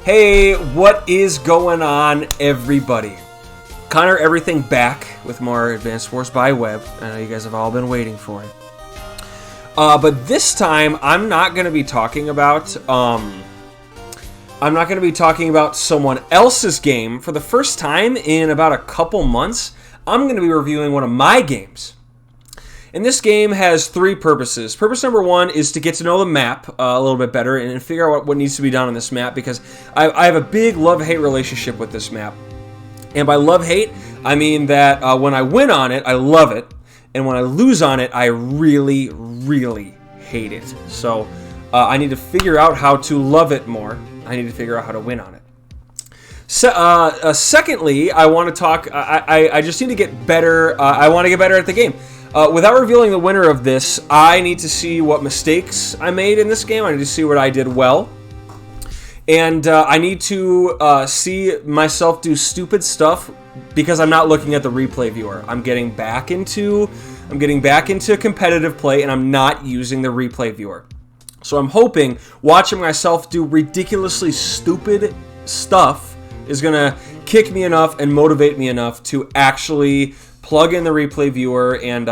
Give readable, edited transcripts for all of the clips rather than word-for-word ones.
Hey, what is going on, everybody? Connor, everything back with more Advanced Wars by Web. I know you guys have all been waiting for it. But this time, I'm not going to be talking about someone else's game. For the first time in about a couple months, I'm going to be reviewing one of my games. And this game has three purposes. Purpose number one is to get to know the map a little bit better and figure out what needs to be done on this map, because I have a big love-hate relationship with this map. And by love-hate, I mean that when I win on it, I love it. And when I lose on it, I really, really hate it. So I need to figure out how to love it more. I need to figure out how to win on it. Secondly, I want to talk... I just need to get better. I want to get better at the game. Without revealing the winner of this, I need to see what mistakes I made in this game. I need to see what I did well. And I need to see myself do stupid stuff because I'm not looking at the replay viewer. I'm getting back into competitive play, and I'm not using the replay viewer. So I'm hoping watching myself do ridiculously stupid stuff is going to kick me enough and motivate me enough to actually plug in the replay viewer and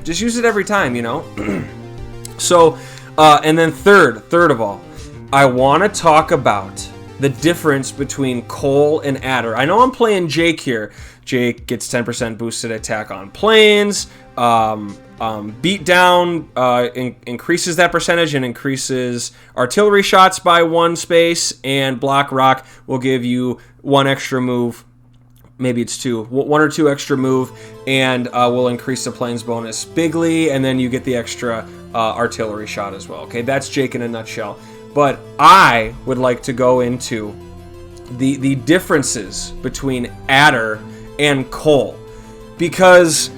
just use it every time, you know? So, and then third of all, I want to talk about the difference between Koal and Adder. I know I'm playing Jake here. Jake gets 10% boosted attack on planes. Beat down increases that percentage and increases artillery shots by 1 space, and Block Rock will give you 1 extra move. Maybe it's 2. 1 or 2 extra move, and will increase the planes bonus bigly, and then you get the extra artillery shot as well. Okay, that's Jake in a nutshell. But I would like to go into the differences between Adder and Koal, because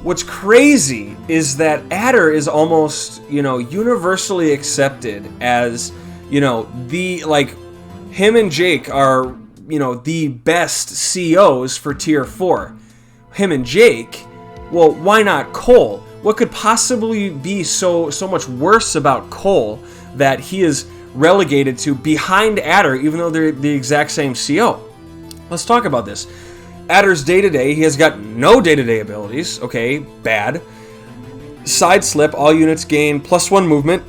what's crazy is that Adder is almost, universally accepted as, him and Jake are, the best COs for Tier 4. Him and Jake, well, why not Koal? What could possibly be so much worse about Koal that he is relegated to behind Adder, even though they're the exact same CO? Let's talk about this. Adder's day-to-day, he has got no day-to-day abilities. Okay, bad. Side slip, all units gain +1 movement.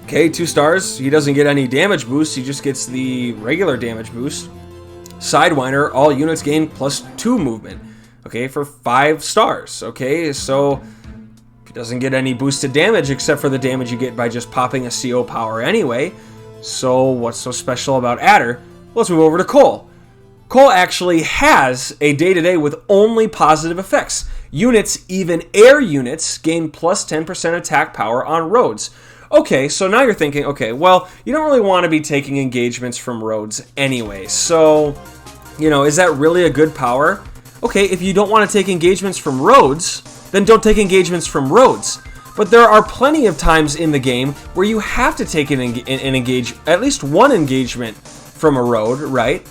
Okay, 2 stars. He doesn't get any damage boost, he just gets the regular damage boost. Sidewinder, all units gain +2 movement. Okay, for 5 stars. Okay, so he doesn't get any boosted damage except for the damage you get by just popping a CO power anyway. So what's so special about Adder? Let's move over to Koal. Koal actually has a day-to-day with only positive effects. Units, even air units, gain +10% attack power on roads. Okay, so now you're thinking, okay, well, you don't really want to be taking engagements from roads anyway. So, is that really a good power? Okay, if you don't want to take engagements from roads, then don't take engagements from roads. But there are plenty of times in the game where you have to take at least one engagement from a road, right?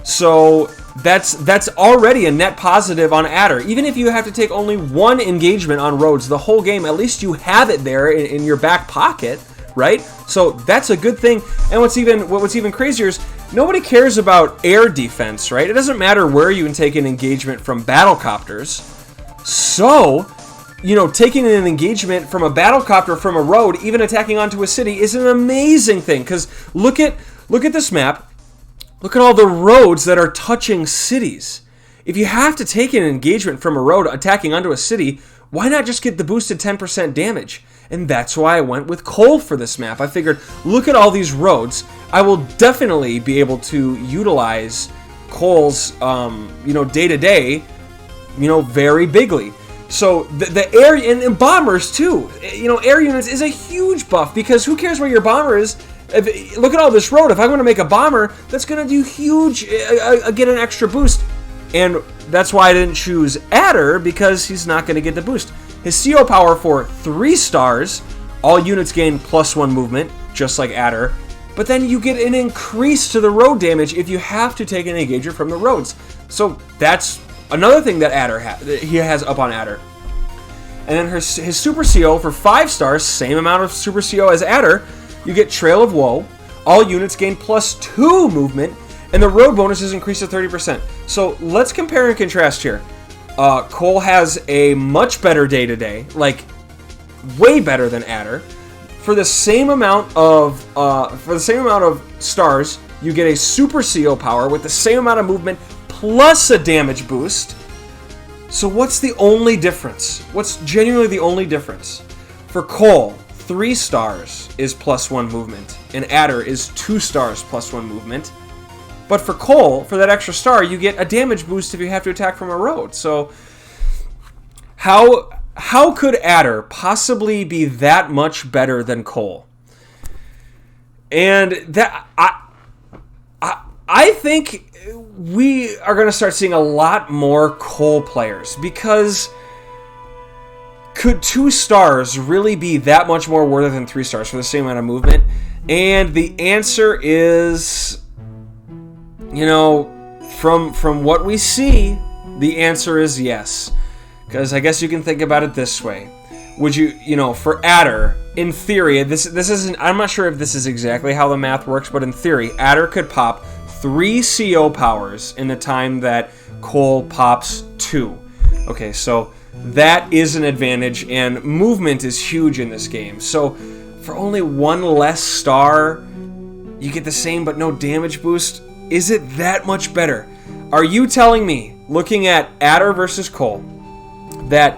So that's already a net positive on Adder. Even if you have to take only 1 engagement on roads the whole game, at least you have it there in your back pocket, right? So that's a good thing. And what's even crazier is nobody cares about air defense, right? It doesn't matter where you can take an engagement from battlecopters. So, taking an engagement from a battlecopter from a road, even attacking onto a city, is an amazing thing. Because look at this map. Look at all the roads that are touching cities. If you have to take an engagement from a road attacking onto a city, why not just get the boosted 10% damage? And that's why I went with Koal for this map. I figured, look at all these roads. I will definitely be able to utilize Koal's, day-to-day, very bigly. So the air and bombers too. Air units is a huge buff, because who cares where your bomber is? Look at all this road. If I'm going to make a bomber, that's going to do huge, get an extra boost. And that's why I didn't choose Adder, because he's not going to get the boost. His CO power for 3 stars, all units gain +1 movement, just like Adder. But then you get an increase to the road damage if you have to take an engager from the roads. So that's another thing that he has up on Adder. And then his Super CO for 5 stars, same amount of Super CO as Adder, you get Trail of Woe. All units gain +2 movement, and the road bonus is increased to 30%. So let's compare and contrast here. Koal has a much better day-to-day, like way better than Adder. For the same amount of stars, you get a super CO power with the same amount of movement plus a damage boost. So what's the only difference? What's genuinely the only difference? For Koal, 3 stars is +1 movement, and Adder is 2 stars +1 movement. But for Koal, for that extra star, you get a damage boost if you have to attack from a road. So how could Adder possibly be that much better than Koal? And that I think we are going to start seeing a lot more Koal players, because could 2 stars really be that much more worth than 3 stars for the same amount of movement? And the answer is, you know, from what we see, the answer is yes. Because I guess you can think about it this way. Would you for Adder, in theory, this isn't, I'm not sure if this is exactly how the math works, but in theory, Adder could pop 3 CO powers in the time that Koal pops 2. Okay, so that is an advantage, and movement is huge in this game. So for only 1 less star, you get the same but no damage boost. Is it that much better? Are you telling me, looking at Adder versus Koal, that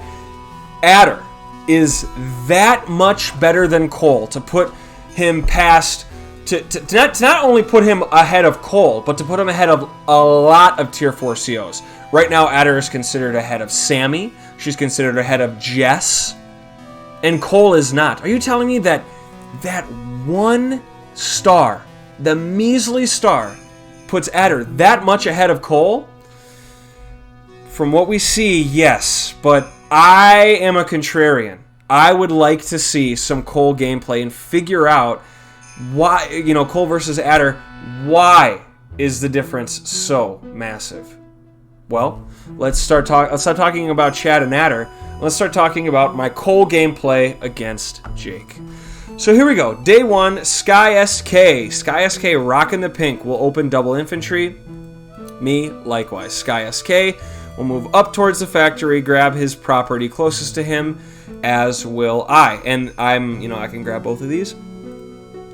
Adder is that much better than Koal to put him past, to not only put him ahead of Koal, but to put him ahead of a lot of tier 4 COs? Right now, Adder is considered ahead of Sammy. She's considered ahead of Jess. And Koal is not. Are you telling me that that 1 star, the measly star, puts Adder that much ahead of Koal? From what we see, yes, but I am a contrarian. I would like to see some Koal gameplay and figure out why, Koal versus Adder, why is the difference so massive? Well, let's stop talking about Chad and Adder. Let's start talking about my Koal gameplay against Jake. So here we go. Day 1, Sky SK. Sky SK rocking the pink. Will open double infantry. Me, likewise. Sky SK will move up towards the factory, grab his property closest to him, as will I. And I can grab both of these.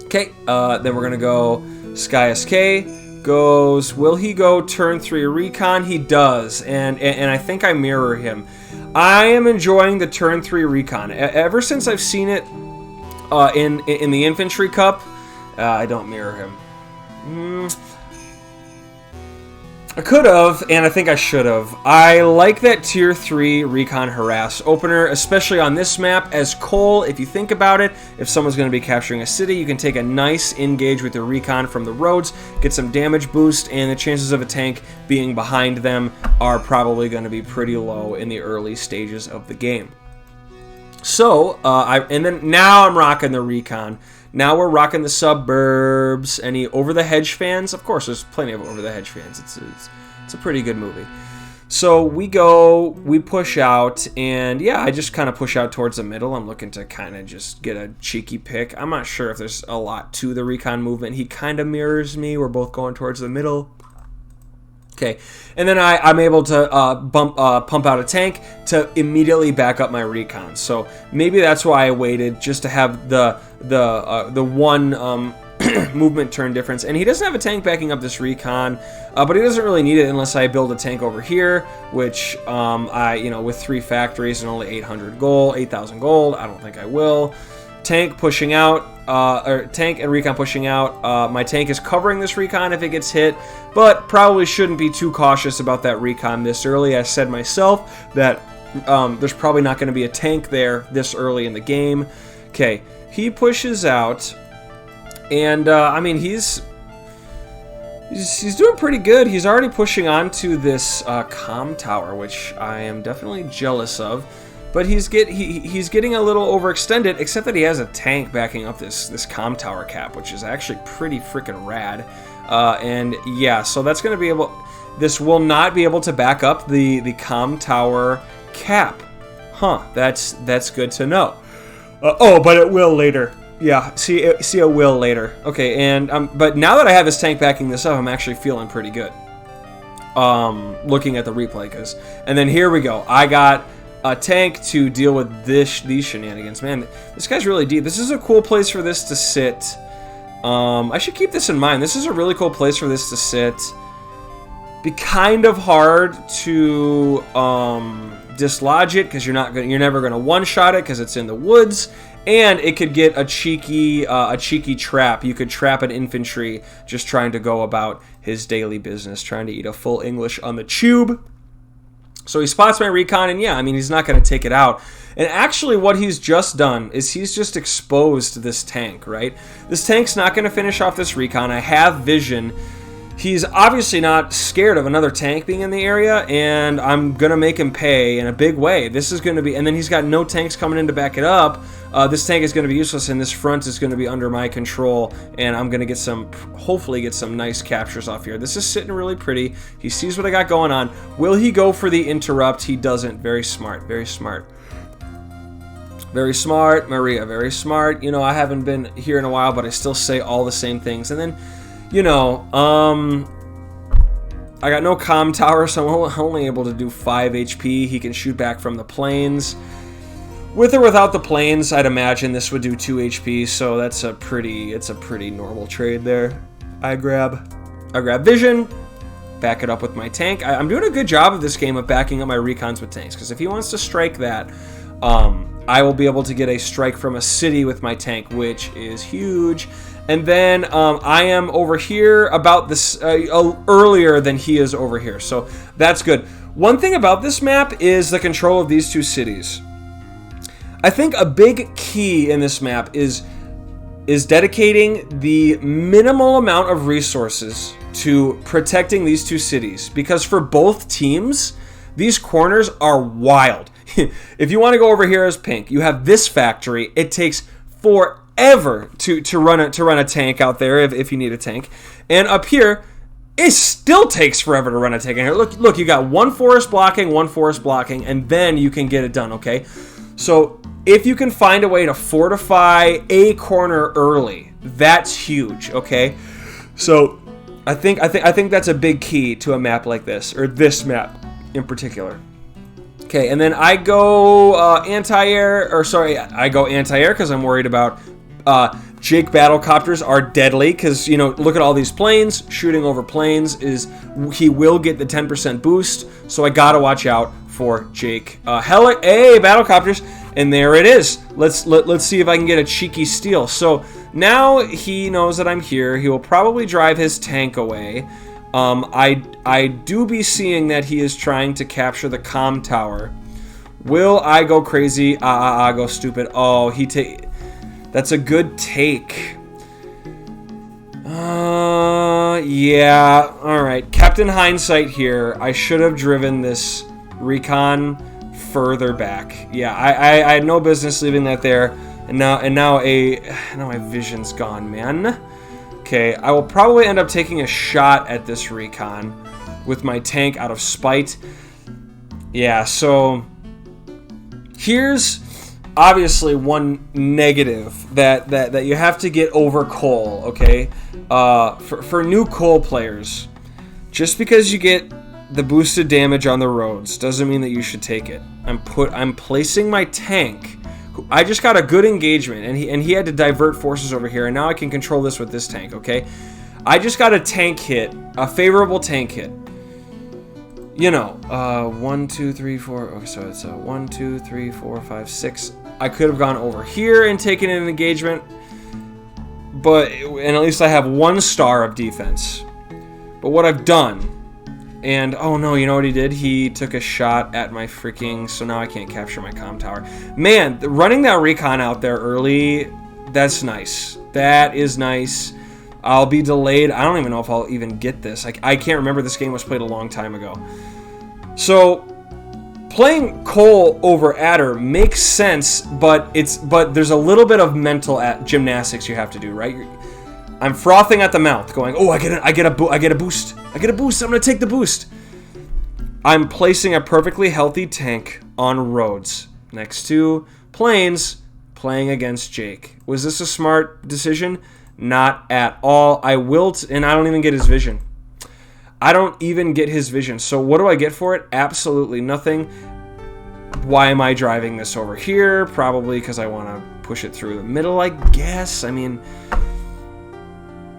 Okay, then we're going to go Sky SK goes, will he go turn 3 recon? He does, and I think I mirror him. I am enjoying the turn 3 recon. Ever since I've seen it in the Infantry Cup, I don't mirror him. I could have, and I think I should have. I like that Tier 3 Recon Harass opener, especially on this map. As Koal, if you think about it, if someone's going to be capturing a city, you can take a nice engage with your Recon from the roads, get some damage boost, and the chances of a tank being behind them are probably going to be pretty low in the early stages of the game. So, now I'm rocking the Recon. Now we're rocking the Suburbs. Any Over the Hedge fans? Of course, there's plenty of Over the Hedge fans. It's a pretty good movie. So we push out, and yeah, I just kind of push out towards the middle. I'm looking to kind of just get a cheeky pick. I'm not sure if there's a lot to the Recon movement. He kind of mirrors me. We're both going towards the middle. Okay, and then I'm able to pump out a tank to immediately back up my Recon. So maybe that's why I waited, just to have the one movement turn difference. And he doesn't have a tank backing up this Recon, but he doesn't really need it unless I build a tank over here, which with 3 factories and only 800 gold, 8,000 gold, I don't think I will. Tank pushing out, or tank and Recon pushing out. My tank is covering this Recon if it gets hit, but probably shouldn't be too cautious about that Recon this early. I said myself that there's probably not going to be a tank there this early in the game. Okay, he pushes out, and he's doing pretty good. He's already pushing onto this comm tower, which I am definitely jealous of. But he's getting a little overextended, except that he has a tank backing up this comm tower cap, which is actually pretty freaking rad. And yeah, so that's going to be able. This will not be able to back up the comm tower cap. Huh? That's good to know. But it will later. Yeah, see a will later. Okay, and but now that I have this tank backing this up, I'm actually feeling pretty good. Looking at the replay, and then here we go. I got a tank to deal with these shenanigans. Man, this guy's really deep. This is a cool place for this to sit. I should keep this in mind. This is a really cool place for this to sit. Be kind of hard to dislodge it because you're never gonna one-shot it because it's in the woods. And it could get a cheeky trap. You could trap an infantry just trying to go about his daily business, trying to eat a full English on the tube. So he spots my recon, and yeah, I mean, he's not going to take it out. And actually what he's just done is he's just exposed this tank, right? This tank's not going to finish off this recon. I have vision. He's obviously not scared of another tank being in the area, and I'm going to make him pay in a big way. This is going to be, and then he's got no tanks coming in to back it up. This tank is going to be useless, and this front is going to be under my control, and I'm going to hopefully get some nice captures off here. This is sitting really pretty. He sees what I got going on. Will he go for the interrupt? He doesn't. Very smart, very smart. Very smart, Maria, very smart. You know, I haven't been here in a while, but I still say all the same things. And then, you know, I got no comm tower, so I'm only able to do 5 HP. He can shoot back from the planes. With or without the planes, I'd imagine this would do 2 HP, so it's a pretty normal trade there. I grab vision, back it up with my tank. I'm doing a good job of this game of backing up my recons with tanks, because if he wants to strike that, I will be able to get a strike from a city with my tank, which is huge. And then I am over here about this earlier than he is over here, so that's good. One thing about this map is the control of these two cities. I think a big key in this map is dedicating the minimal amount of resources to protecting these two cities, because for both teams, these corners are wild. If you want to go over here as pink, you have this factory. It takes forever to run a tank out there if you need a tank, and up here it still takes forever to run a tank in here. Look, you got one forest blocking, and then you can get it done. Okay, so if you can find a way to fortify a corner early, that's huge. Okay, so I think that's a big key to a map like this, or this map in particular. Okay, and then I go anti-air because I'm worried about Jake battlecopters are deadly, because, you know, look at all these planes. Shooting over planes he will get the 10% boost, so I gotta watch out for Jake. Hey, battlecopters, and there it is. Let's see if I can get a cheeky steal. So now he knows that I'm here. He will probably drive his tank away. I do be seeing that he is trying to capture the comm tower. Will I go crazy? Go stupid. Oh, that's a good take. Yeah. All right. Captain Hindsight here. I should have driven this recon further back. Yeah, I had no business leaving that there. And now my vision's gone, man. Okay, I will probably end up taking a shot at this recon with my tank out of spite. Yeah, so here's obviously one negative that you have to get over Koal, okay? For new Koal players, just because you get the boosted damage on the roads doesn't mean that you should take it. I'm placing my tank. I just got a good engagement, and he had to divert forces over here, and now I can control this with this tank, okay? I just got a tank hit, a favorable tank hit. You know, 1, 2, 3, 4, okay, so it's 1, 2, 3, 4, 5, 6. I could have gone over here and taken an engagement, and at least I have 1 star of defense. But what I've done, and oh no, you know what he did? He took a shot at my freaking, so now I can't capture my comm tower. Man, running that recon out there early, that's nice. That is nice. I'll be delayed. I don't even know if I'll even get this. I can't remember, this game was played a long time ago. So playing Koal over Adder makes sense, but there's a little bit of mental gymnastics you have to do, right? I'm frothing at the mouth, going, "Oh, I get a boost. I'm gonna take the boost." I'm placing a perfectly healthy tank on roads next to planes. playing against Jake. Was this a smart decision? Not at all. I wilt, and I don't even get his vision. I don't even get his vision. So what do I get for it? Absolutely nothing. Why am I driving this over here? Probably because I want to push it through the middle, I guess. I mean,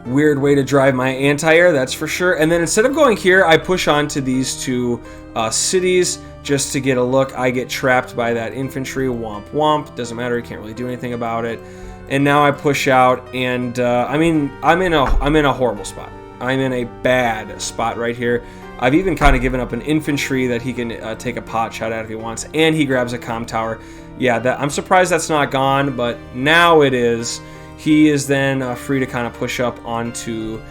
weird way to drive my anti-air, that's for sure. And then instead of going here, I push on to these two cities just to get a look. I get trapped by that infantry. Womp womp. Doesn't matter. You can't really do anything about it. And now I push out, and I mean, I'm in a horrible spot. I'm in a bad spot right here. I've even kind of given up an infantry that he can take a pot shot at if he wants, and he grabs a comm tower. Yeah, I'm surprised that's not gone, but now it is. He is then free to kind of push up onto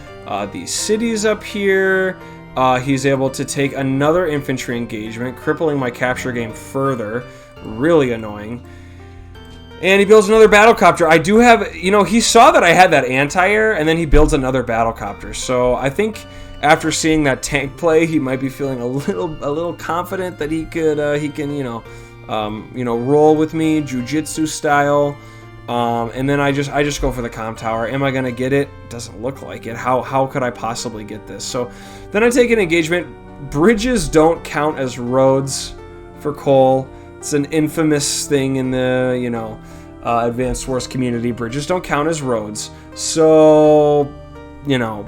these cities up here. He's able to take another infantry engagement, crippling my capture game further. Really annoying. And he builds another battlecopter. I do have, he saw that I had that anti-air, and then he builds another battlecopter. So I think after seeing that tank play, he might be feeling a little confident that he can roll with me, jujitsu style. And then I just go for the comm tower. Am I gonna get it? Doesn't look like it. How could I possibly get this? So then I take an engagement. Bridges don't count as roads for Koal. It's an infamous thing in the, Advanced Wars community. Bridges don't count as roads. So,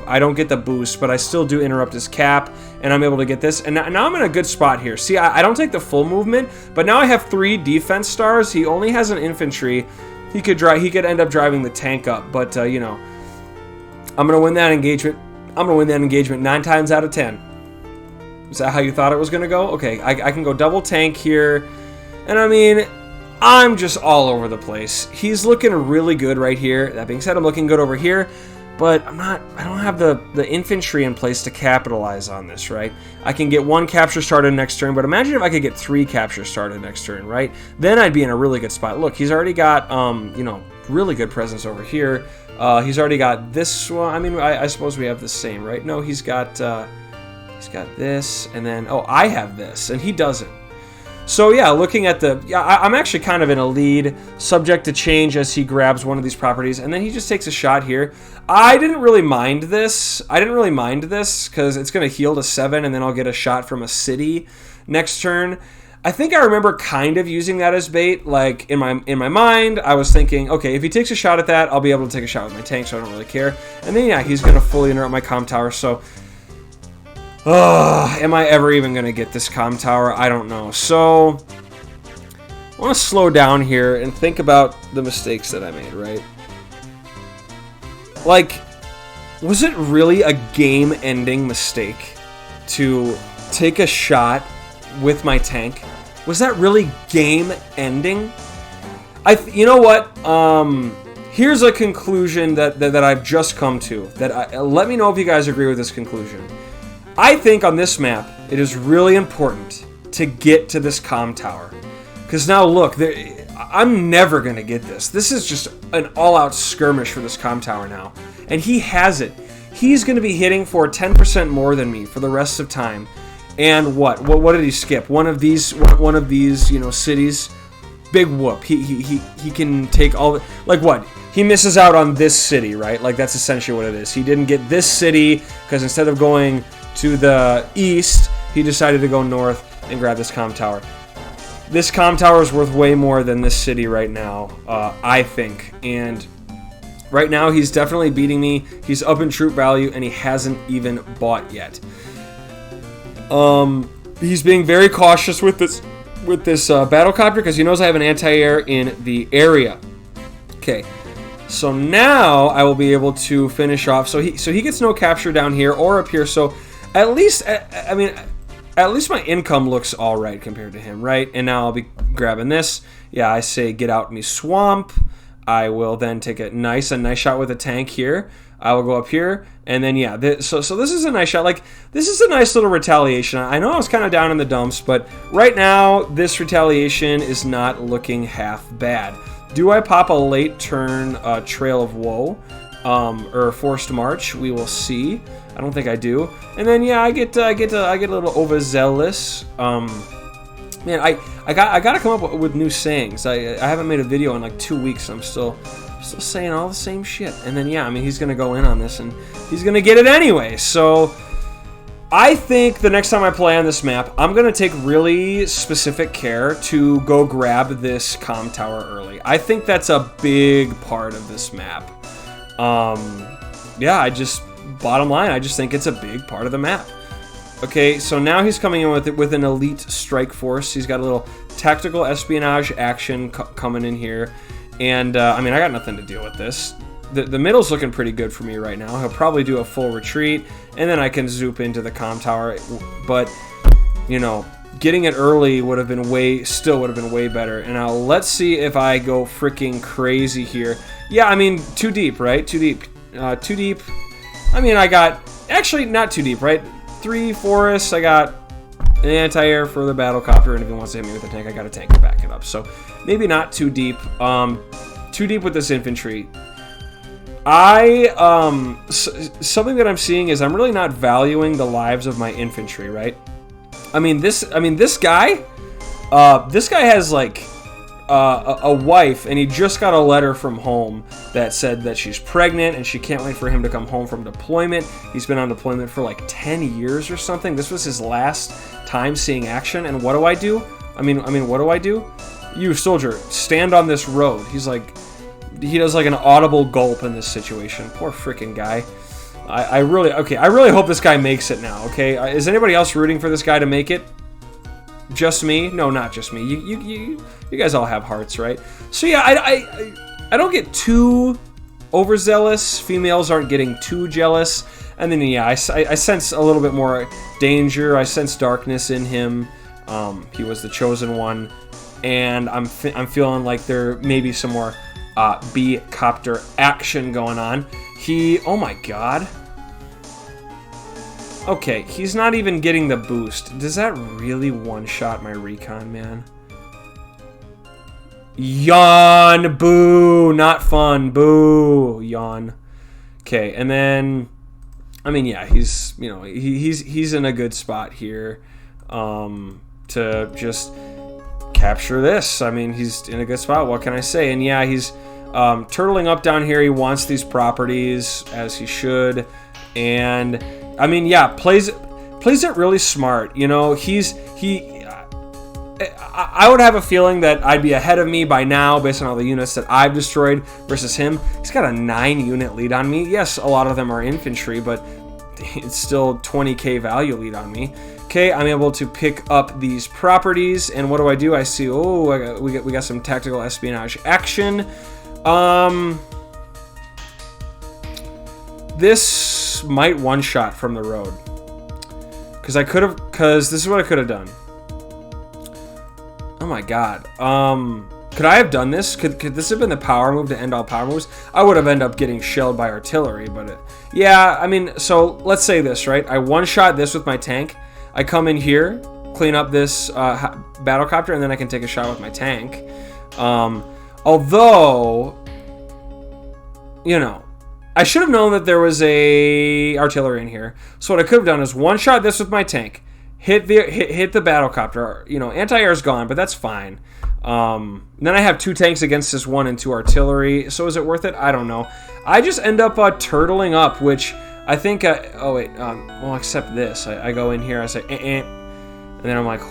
I don't get the boost, but I still do interrupt his cap, and I'm able to get this. And now I'm in a good spot here. See, I don't take the full movement, but now I have 3 defense stars. He only has an infantry. He could end up driving the tank up, but, I'm going to win that engagement. I'm going to win that engagement 9 times out of 10. Is that how you thought it was going to go? Okay, I can go double tank here. And I mean, I'm just all over the place. He's looking really good right here. That being said, I'm looking good over here, but I don't have the infantry in place to capitalize on this, right? I can get 1 capture started next turn, but imagine if I could get 3 captures started next turn, right? Then I'd be in a really good spot. Look, he's already got, really good presence over here. He's already got this one. I mean, I suppose we have the same, right? No, he's got this, and then, I have this, and he doesn't. So yeah, looking at I'm actually kind of in a lead, subject to change as he grabs one of these properties, and then he just takes a shot here. I didn't really mind this. Because it's going to heal to 7, and then I'll get a shot from a city next turn. I think I remember kind of using that as bait. Like, in my mind, I was thinking, okay, if he takes a shot at that, I'll be able to take a shot with my tank, so I don't really care. And then, yeah, he's going to fully interrupt my comm tower, so... am I ever even going to get this comm tower? I don't know. So, I want to slow down here and think about the mistakes that I made, right? Like, was it really a game-ending mistake to take a shot with my tank? Was that really game-ending? You know what? Here's a conclusion that I've just come to. Let me know if you guys agree with this conclusion. I think on this map, it is really important to get to this comm tower. Because now look, I'm never going to get this. This is just an all-out skirmish for this comm tower now. And he has it. He's going to be hitting for 10% more than me for the rest of time. And what did he skip? One of these, cities. Big whoop. He can take all the, like what? He misses out on this city, right? Like that's essentially what it is. He didn't get this city because instead of going to the east, he decided to go north and grab this comm tower. This comm tower is worth way more than this city right now, I think. And right now, he's definitely beating me. He's up in troop value, and he hasn't even bought yet. He's being very cautious with this battlecopter because he knows I have an anti-air in the area. Okay. So now I will be able to finish off. So he gets no capture down here or up here. So at least my income looks all right compared to him, right? And now I'll be grabbing this. Yeah, I say get out me swamp. I will then take a nice shot with a tank here. I will go up here, and then yeah. So this is a nice shot. Like this is a nice little retaliation. I know I was kind of down in the dumps, but right now this retaliation is not looking half bad. Do I pop a late turn Trail of Woe or Forced March? We will see. I don't think I do. And then yeah, I get a little overzealous. Man, I got to come up with new sayings. I haven't made a video in like 2 weeks. I'm still saying all the same shit. And then, yeah, I mean, he's going to go in on this, and he's going to get it anyway. So I think the next time I play on this map, I'm going to take really specific care to go grab this comm tower early. I think that's a big part of this map. Yeah, bottom line, I just think it's a big part of the map. Okay, so now he's coming in with an elite strike force. He's got a little tactical espionage action coming in here. And, I mean, I got nothing to deal with this. The middle's looking pretty good for me right now. He'll probably do a full retreat, and then I can zoop into the comm tower. But, you know, getting it early still would have been way better. And now let's see if I go freaking crazy here. Yeah, I mean, too deep, right? Too deep. Too deep. I mean, I got... Actually, not too deep, right? 3 forests. I got an anti-air for the battlecopter, and if he wants to hit me with a tank, I got a tank to back it up. So maybe not too deep. Too deep with this infantry. Something that I'm seeing is I'm really not valuing the lives of my infantry, right? This guy has like a wife, and he just got a letter from home that said that she's pregnant and she can't wait for him to come home from deployment. He's been on deployment for like 10 years or something. This was his last time seeing action. And what do I do? I mean, what do I do? You soldier, stand on this road. He does like an audible gulp in this situation. Poor freaking guy. I really hope this guy makes it now. Okay, is anybody else rooting for this guy to make it? Just me? No, not just me. You guys all have hearts, right? So yeah, I don't get too overzealous. Females aren't getting too jealous. And then yeah, I sense a little bit more danger. I sense darkness in him. He was the chosen one, and I'm feeling like there may be some more B-copter action going on. Oh my god. Okay, he's not even getting the boost. Does that really one-shot my recon, man? Yawn! Boo! Not fun. Boo! Yawn. Okay, and then... I mean, yeah, he's in a good spot here to just capture this. I mean, he's in a good spot. What can I say? And yeah, he's turtling up down here. He wants these properties, as he should. And... I mean, yeah, plays it really smart. You know, I would have a feeling that I'd be ahead of me by now based on all the units that I've destroyed versus him. He's got a 9-unit lead on me. Yes, a lot of them are infantry, but it's still 20k value lead on me. Okay, I'm able to pick up these properties, and what do? I see, we got some tactical espionage action. This might one-shot from the road. Because this is what I could have done. Oh my god. Could I have done this? Could this have been the power move to end all power moves? I would have ended up getting shelled by artillery, but yeah, I mean, so let's say this, right? I one-shot this with my tank. I come in here, clean up this battlecopter, and then I can take a shot with my tank. Although, you know, I should have known that there was a artillery in here. So what I could have done is one-shot this with my tank, hit the battlecopter. You know, anti-air's gone, but that's fine. Then I have 2 tanks against this 1 and 2 artillery. So is it worth it? I don't know. I just end up turtling up, which I think... well, except this. I go in here, I say... And then I'm like,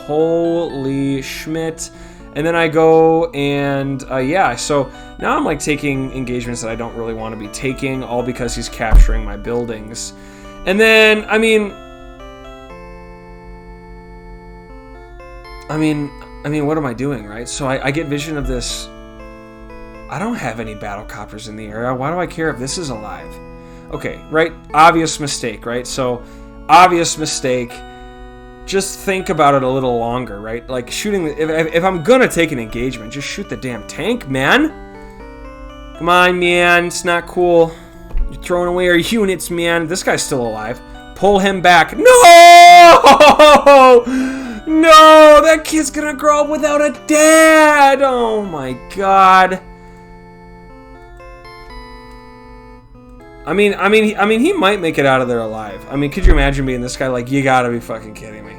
holy Schmidt. And then I go and, yeah, so now I'm like taking engagements that I don't really want to be taking, all because he's capturing my buildings. And then, I mean, what am I doing, right? So I get vision of this. I don't have any battlecopters in the area. Why do I care if this is alive? Okay, right? Obvious mistake, right? So, obvious mistake. Just think about it a little longer, right? Like shooting, if I'm gonna take an engagement, just shoot the damn tank, man. Come on, man, it's not cool. You're throwing away our units, man. This guy's still alive. Pull him back. No! No, that kid's gonna grow up without a dad. Oh my god. I mean, he might make it out of there alive. I mean, could you imagine being this guy? Like, you gotta be fucking kidding me.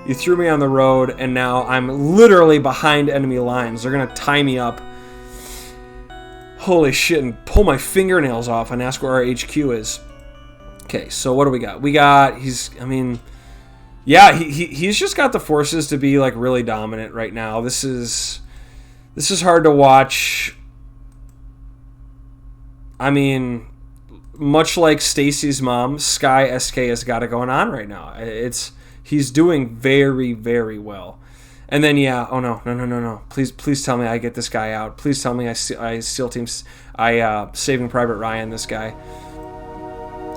You threw me on the road, and now I'm literally behind enemy lines. They're going to tie me up. Holy shit, and pull my fingernails off and ask where our HQ is. Okay, so what do we got? He's just got the forces to be, like, really dominant right now. This is hard to watch. I mean, much like Stacy's mom, Sky SK has got it going on right now. He's doing very, very well. And then, yeah, oh no. Please tell me I get this guy out. Please tell me I SEAL teams, Saving Private Ryan this guy.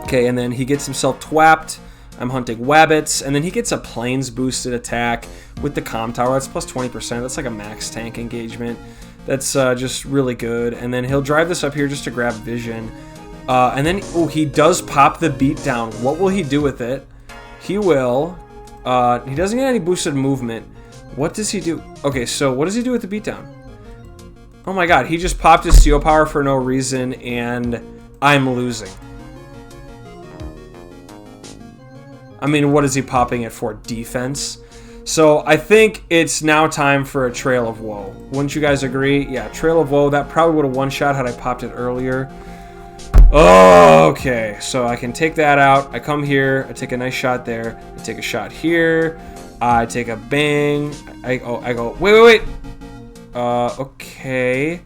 Okay, and then he gets himself twapped. I'm hunting wabbits, and then he gets a planes boosted attack with the comm tower. That's plus 20%. That's like a max tank engagement. That's just really good. And then he'll drive this up here just to grab vision. And then, he does pop the beatdown. What will he do with it? He will. He doesn't get any boosted movement. What does he do? Okay, so what does he do with the beatdown? Oh my god, he just popped his CO power for no reason, and I'm losing. I mean, what is he popping it for? Defense? So I think it's now time for a Trail of Woe. Wouldn't you guys agree? Yeah, Trail of Woe. That probably would have one-shot had I popped it earlier. Okay, so I can take that out. I come here. I take a nice shot there. I take a shot here. I take a bang. I go. Wait. Okay.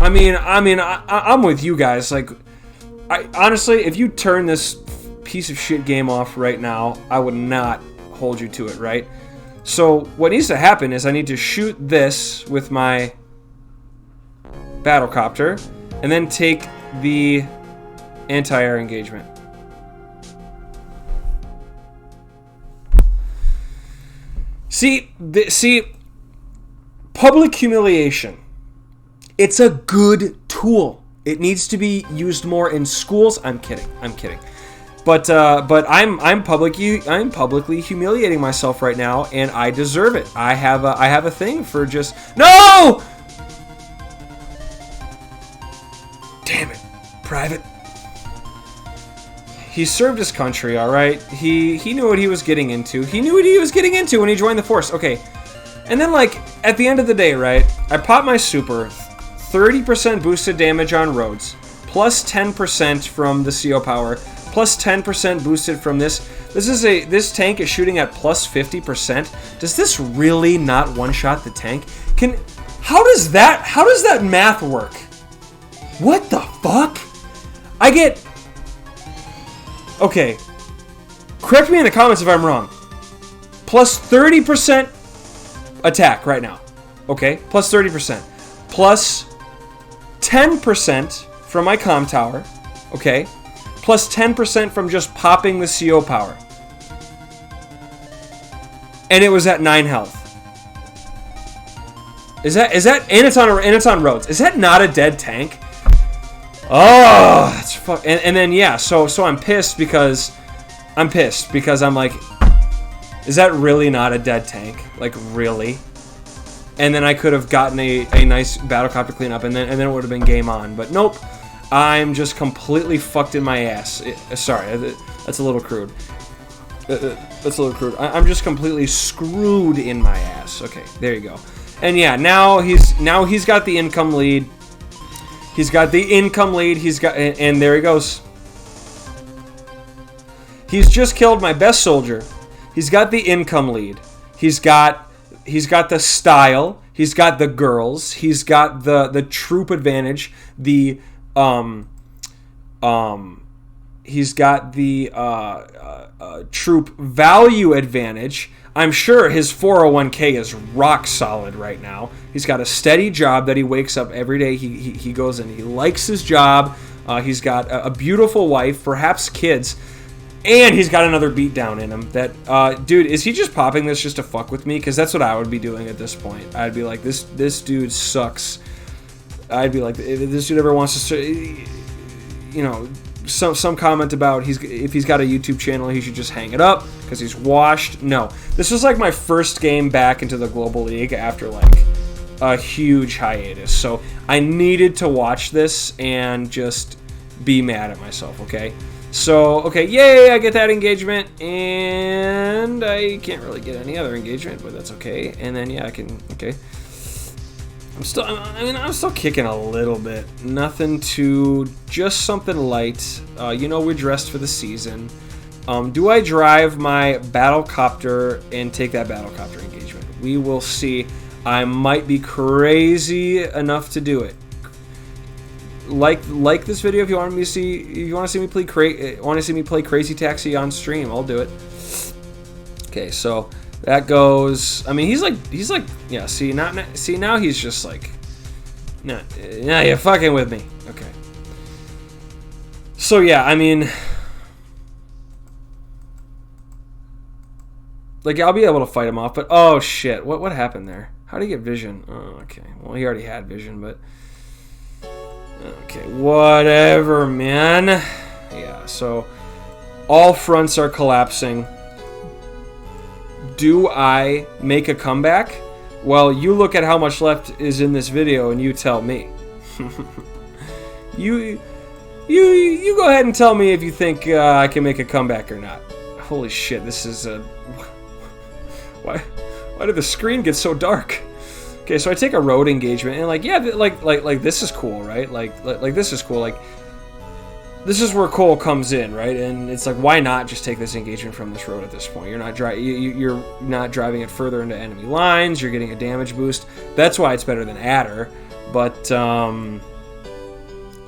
I'm with you guys. Like, honestly, if you turn this piece of shit game off right now, I would not hold you to it, right? So what needs to happen is I need to shoot this with my battlecopter and then take the anti-air engagement. See, public humiliation. It's a good tool. It needs to be used more in schools. I'm kidding. But I'm publicly humiliating myself right now, and I deserve it. I have a thing for just no. Damn it, Private. He served his country, all right. He knew what he was getting into. He knew what he was getting into when he joined the force. Okay, and then like at the end of the day, right? I pop my super, 30% boosted damage on roads, plus 10% from the CO power. Plus 10% boosted from this. This tank is shooting at plus 50%. Does this really not one-shot the tank? How does that math work? What the fuck? Okay. Correct me in the comments if I'm wrong. Plus 30% attack right now. Okay, plus 30%. Plus 10% from my comm tower. Okay. Plus 10% from just popping the CO power. And it was at 9 health. Is that and it's on roads. Is that not a dead tank? Oh, that's fuck. And then yeah, so I'm pissed because I'm like, is that really not a dead tank? Like, really? And then I could have gotten a nice battlecopter cleanup, and then it would have been game on. But nope. I'm just completely fucked in my ass. Sorry, that's a little crude. I'm just completely screwed in my ass. Okay, there you go. And yeah, now he's got the income lead. He's got, and there he goes. He's just killed my best soldier. He's got the income lead. He's got the style. He's got the girls. He's got the troop advantage. He's got the troop value advantage. I'm sure his 401k is rock solid right now. He's got a steady job that he wakes up every day. He goes and he likes his job. He's got a beautiful wife, perhaps kids, and he's got another beatdown in him. That dude, is he just popping this just to fuck with me? Because that's what I would be doing at this point. I'd be like, this dude sucks. I'd be like, if this dude ever wants to, some comment about if he's got a YouTube channel, he should just hang it up because he's washed. No, this was like my first game back into the Global League after like a huge hiatus. So I needed to watch this and just be mad at myself, okay? So, okay, yay, I get that engagement, and I can't really get any other engagement, but that's okay. And then, yeah, I can, okay. I'm still kicking a little bit. Nothing too, just something light. You know, we're dressed for the season. Do I drive my battlecopter and take that battlecopter engagement? We will see. I might be crazy enough to do it. Like this video if you want to see me play Crazy Taxi on stream. I'll do it. Okay, so that goes. I mean, he's like, yeah. See now he's just like, nah, you're fucking with me. Okay. So yeah, I mean, like I'll be able to fight him off, but oh shit, what happened there? How did he get vision? Oh, okay. Well, he already had vision, but. Okay, whatever, man. Yeah, so all fronts are collapsing. Do I make a comeback? Well, you look at how much left is in this video and you tell me. you go ahead and tell me if you think I can make a comeback or not. Holy shit, this is a... Why did the screen get so dark? Okay, so I take a road engagement, and like, yeah, like this is cool, right? Like this is cool. Like, this is where Koal comes in, right? And it's like, why not just take this engagement from this road at this point? You're not driving it further into enemy lines. You're getting a damage boost. That's why it's better than Adder. But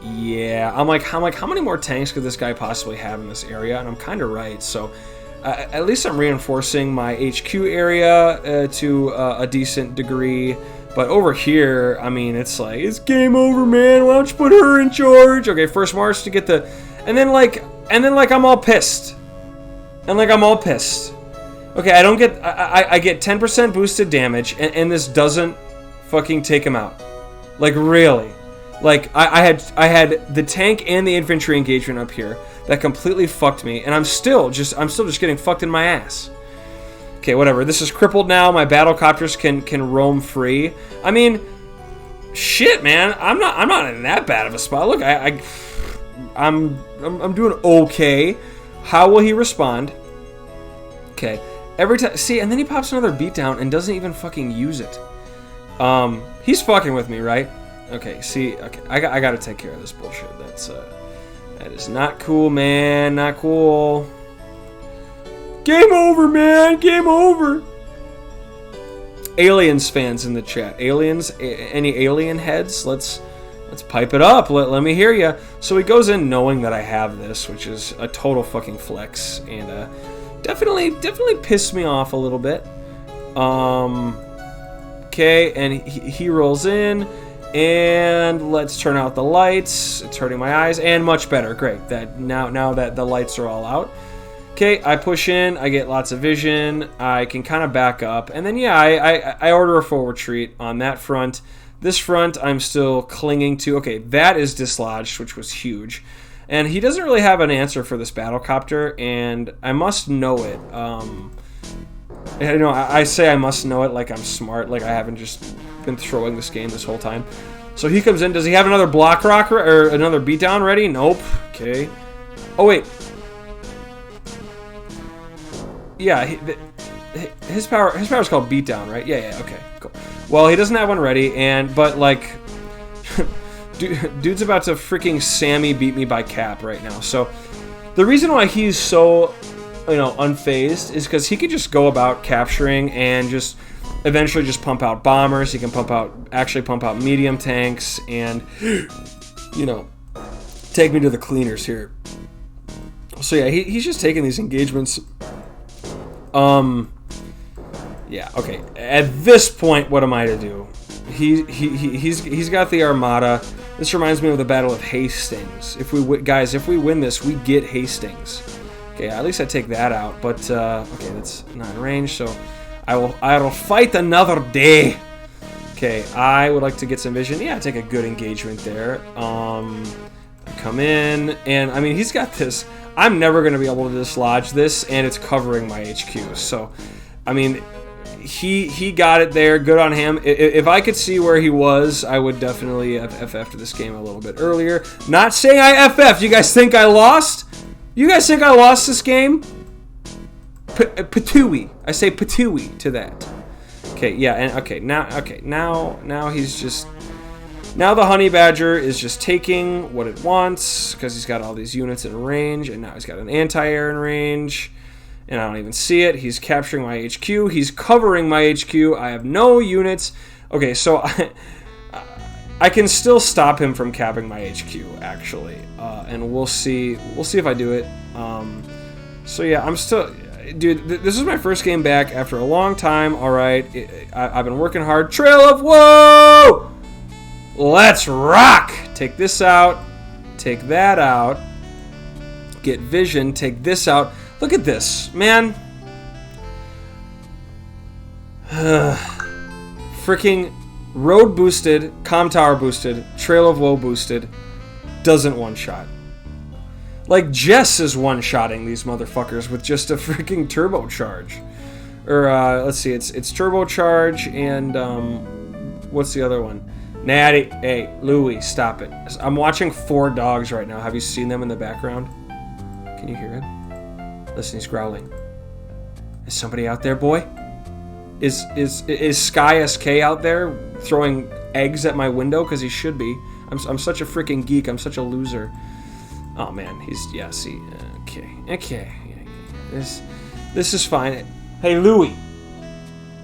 yeah, I'm like, how many more tanks could this guy possibly have in this area? And I'm kind of right. So at least I'm reinforcing my HQ area to a decent degree. But over here, I mean, it's like, it's game over, man. Why don't you put her in charge? Okay, first march to get the... And then, like, I'm all pissed. And, like, I'm all pissed. Okay, I don't get... I get 10% boosted damage, and this doesn't fucking take him out. Like, really. Like, I had the tank and the infantry engagement up here that completely fucked me, and I'm still just getting fucked in my ass. Okay, whatever. This is crippled now. My battlecopters can roam free. I mean, shit, man. I'm not in that bad of a spot. Look, I'm doing okay. How will he respond? Okay. Every time, see, and then he pops another beatdown and doesn't even fucking use it. He's fucking with me, right? Okay. See, okay, I gotta take care of this bullshit. That is not cool, man. Not cool. Game over, man. Game over. Aliens fans in the chat. Aliens, any alien heads? Let's pipe it up. Let me hear you. So he goes in knowing that I have this, which is a total fucking flex, and definitely pissed me off a little bit. Okay, and he rolls in, and let's turn out the lights. It's hurting my eyes, and much better. Great. That now that the lights are all out. Okay, I push in, I get lots of vision, I can kind of back up, and then yeah, I order a full retreat on that front. This front, I'm still clinging to. Okay, that is dislodged, which was huge. And he doesn't really have an answer for this battlecopter, and I must know it. I say I must know it like I'm smart, like I haven't just been throwing this game this whole time. So he comes in, does he have another block rock or another beatdown ready? Nope. Okay. Oh, wait. Yeah, his power is called beatdown, right? Yeah, okay, cool. Well, he doesn't have one ready, but like, dude's about to freaking Sammy beat me by cap right now. So, the reason why he's so, unfazed is because he could just go about capturing and just eventually just pump out bombers. He can actually pump out medium tanks and, take me to the cleaners here. So yeah, he's just taking these engagements. Yeah, okay. At this point, what am I to do? He's got the Armada. This reminds me of the Battle of Hastings. If we win this, we get Hastings. Okay, at least I take that out. But okay, that's not in range, so I will fight another day. Okay, I would like to get some vision. Yeah, take a good engagement there. Come in, and I mean, he's got this. I'm never going to be able to dislodge this, and it's covering my HQ. So, I mean, he got it there. Good on him. If I could see where he was, I would definitely FF after this game a little bit earlier. Not saying I FF. You guys think I lost? You guys think I lost this game? Patooey. I say patooey to that. Okay, yeah, and now he's just... Now the Honey Badger is just taking what it wants, because he's got all these units in range, and now he's got an anti-air in range, and I don't even see it. He's capturing my HQ. He's covering my HQ. I have no units. Okay, so I can still stop him from capping my HQ, actually, and we'll see if I do it. So yeah, I'm still... Dude, this is my first game back after a long time. All right, I've been working hard. Trail of Woe! Let's rock! Take this out. Take that out. Get vision. Take this out. Look at this, man. Freaking road boosted, comm tower boosted, Trail of Woe boosted. Doesn't one-shot. Like, Jess is one-shotting these motherfuckers with just a freaking turbocharge. Or, let's see, it's turbocharge and, what's the other one? Natty, hey, Louie, stop it. I'm watching 4 dogs right now. Have you seen them in the background? Can you hear him? Listen, he's growling. Is somebody out there, boy? Is Sky SK out there throwing eggs at my window? Because he should be. I'm such a freaking geek. I'm such a loser. Oh, man, see, okay. This is fine. Hey, Louie,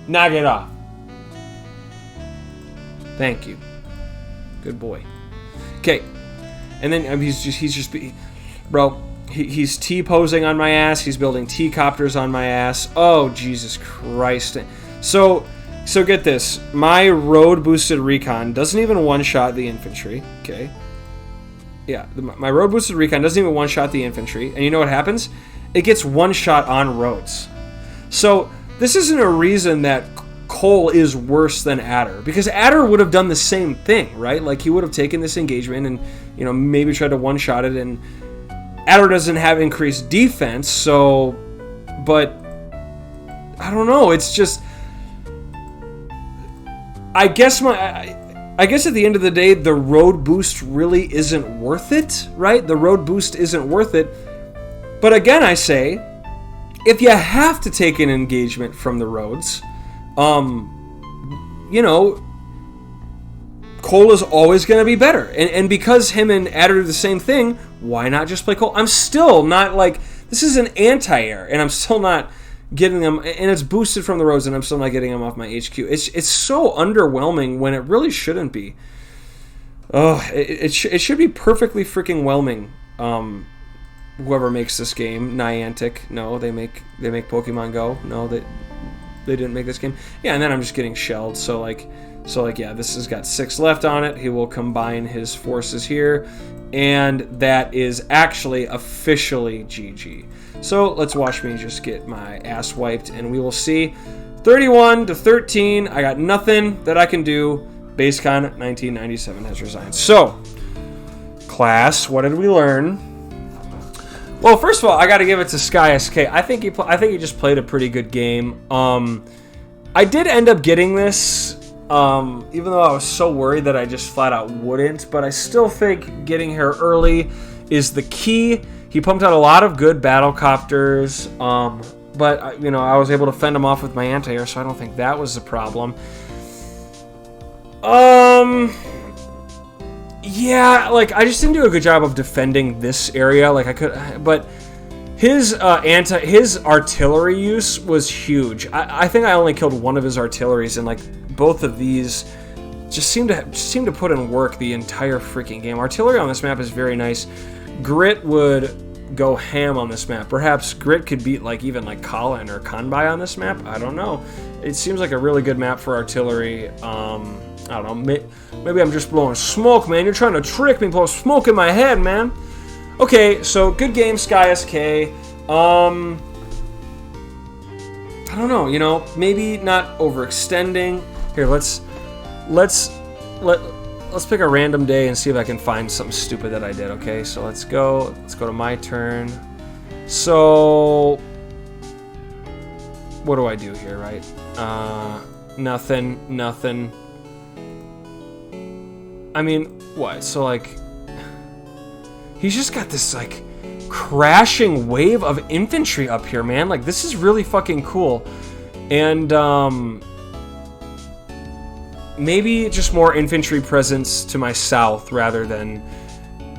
knock it off. Thank you. Good boy. Okay. And then he's just bro, he's T-posing on my ass. He's building T-copters on my ass. Oh, Jesus Christ. So get this. My road boosted recon doesn't even one-shot the infantry. Okay. Yeah, my road boosted recon doesn't even one-shot the infantry. And you know what happens? It gets one-shot on roads. So this isn't a reason that Koal is worse than Adder, because Adder would have done the same thing, right? Like, he would have taken this engagement and, you know, maybe tried to one-shot it, and Adder doesn't have increased defense, so, but, I don't know, it's just, I guess at the end of the day, the road boost really isn't worth it, right? The road boost isn't worth it, but again, I say, if you have to take an engagement from the roads, you know, Koal is always going to be better. And because him and Adder do the same thing, why not just play Koal? I'm still not, like, this is an anti-air, and I'm still not getting them, and it's boosted from the roads, and I'm still not getting them off my HQ. It's so underwhelming when it really shouldn't be. Oh, it should be perfectly freaking whelming. Whoever makes this game, Niantic, no, they make Pokemon Go. No, they didn't make this game. Yeah, and then I'm just getting shelled. So like, yeah, this has got 6 left on it. He will combine his forces here, and that is actually officially GG. So let's watch me just get my ass wiped, and we will see. 31-13. I got nothing that I can do. BaseCon 1997 has resigned. So, class, what did we learn? Well, first of all, I got to give it to Sky SK. I think he just played a pretty good game. I did end up getting this, even though I was so worried that I just flat out wouldn't. But I still think getting here early is the key. He pumped out a lot of good battle copters, but you know, I was able to fend him off with my anti-air, so I don't think that was a problem. Yeah, like, I just didn't do a good job of defending this area like I could, but his artillery use was huge. I think I only killed one of his artilleries, and like both of these just seem to put in work the entire freaking game. Artillery on this map is very nice. Grit would go ham on this map. Perhaps Grit could beat even Colin or Kanbai on this map. I don't know. It seems like a really good map for artillery. I don't know, maybe I'm just blowing smoke, man. You're trying to trick me, blow smoke in my head, man. Okay, so good game, Sky SK. I don't know, you know, maybe not overextending. Here, let's pick a random day and see if I can find something stupid that I did, okay? So let's go to my turn. So what do I do here, right? Nothing. I mean, what? So, like, he's just got this, like, crashing wave of infantry up here, man. Like, this is really fucking cool. And, maybe just more infantry presence to my south rather than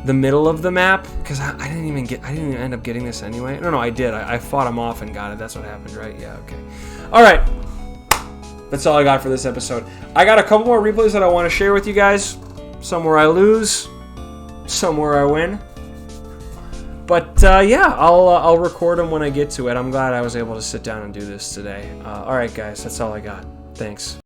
the middle of the map, because I didn't even end up getting this anyway. No, I did. I fought him off and got it. That's what happened, right? Yeah, okay. All right. That's all I got for this episode. I got a couple more replays that I want to share with you guys. Somewhere I lose, somewhere I win. But yeah, I'll record them when I get to it. I'm glad I was able to sit down and do this today. All right, guys, that's all I got. Thanks.